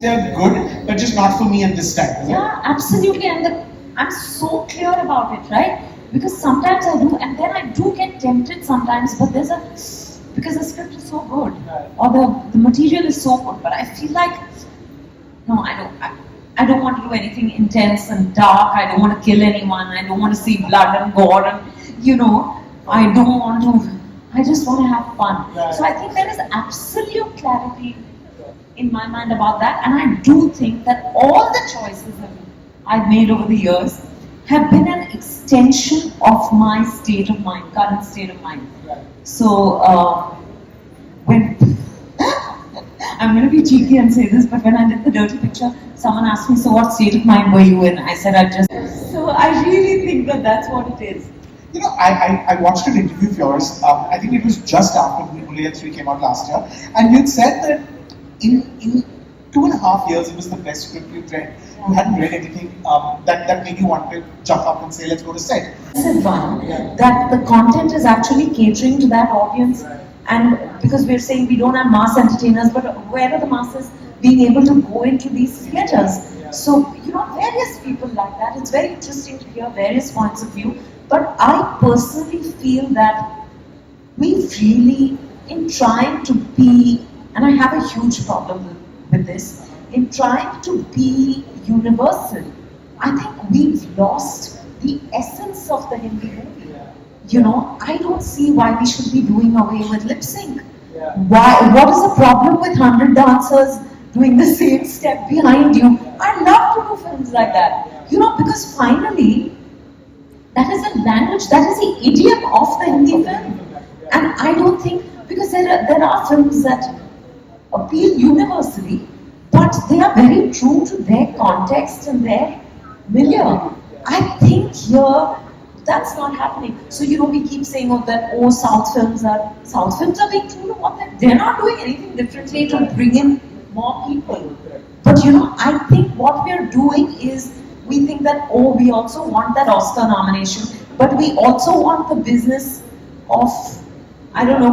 They're good, but just not for me at this time. Yeah, absolutely. And I'm so clear about it, right? Because sometimes I do, and then I do get tempted sometimes, but because the script is so good, or the material is so good, but I feel like, no, I don't want to do anything intense and dark. I don't want to kill anyone. I don't want to see blood and gore, and I don't want to. I just want to have fun. So I think there is absolute clarity in my mind about that, and I do think that all the choices I've made over the years have been an extension of my state of mind, current state of mind. So when I'm going to be cheeky and say this, but when I did the dirty picture, someone asked me, "So what state of mind were you in?" I said, "I just." So I really think that that's what it is. I watched an interview of yours. I think it was just after Bullet 3 came out last year, and you'd said that in 2.5 years it was the best script you'd read. You hadn't read anything that made you want to jump up and say, "Let's go to set." I said one, that the content is actually catering to that audience, and because we're saying we don't have mass entertainers, but where are the masses being able to go into these theatres? So, various people like that. It's very interesting to hear various points of view, but I personally feel that we really, in trying to be, and I have a huge problem with this, in trying to be universal, I think we've lost the essence of the Hindi movie. I don't see why we should be doing away with lip sync. What is the problem with 100 dancers doing the same step behind you? I love to do films like that. Because finally, that is a language, that is the idiom of the Hindi film. And I don't think, because there are films that appeal universally, but they are very true to their context and their milieu. I think here, that's not happening. So, we keep saying that, South films are being true to what they're not doing anything differently to bring in more people. But, I think what we're doing is, we think that, we also want that Oscar nomination, but we also want the business of,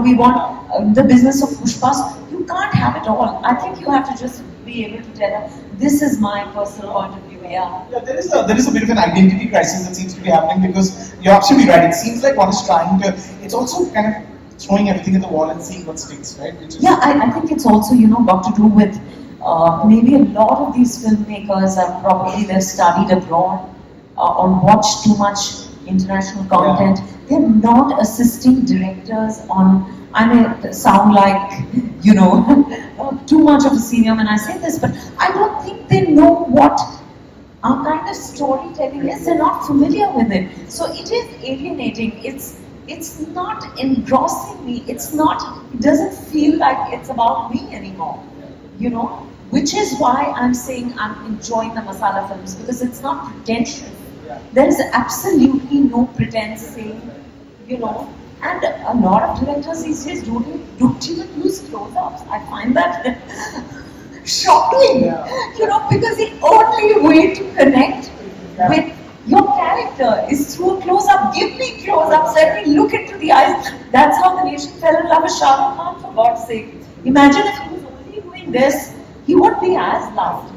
we want the business of pushpas. You can't have it all. I think you have to just be able to tell them, this is my personal point of view, there is a bit of an identity crisis that seems to be happening, because you're absolutely right. It seems like one is trying to, it's also kind of throwing everything at the wall and seeing what sticks, right? I think it's also, got to do with maybe a lot of these filmmakers are probably, they've studied abroad or watched too much international content. They're not assisting directors on, I may sound like, too much of a senior when I say this, but I don't think they know what our kind of storytelling is. They're not familiar with it. So it is alienating. It's not engrossing me. It doesn't feel like it's about me anymore. Which is why I'm saying I'm enjoying the masala films, because it's not pretentious. There is absolutely no pretense saying, and a lot of directors these days don't even use close-ups. I find that shocking, because the only way to connect with your character is through a close-up. Give me close-ups, let me look into the eyes. That's how the nation fell in love with Shah Rukh Khan, for God's sake. Imagine if he was only doing this, he would be as loved.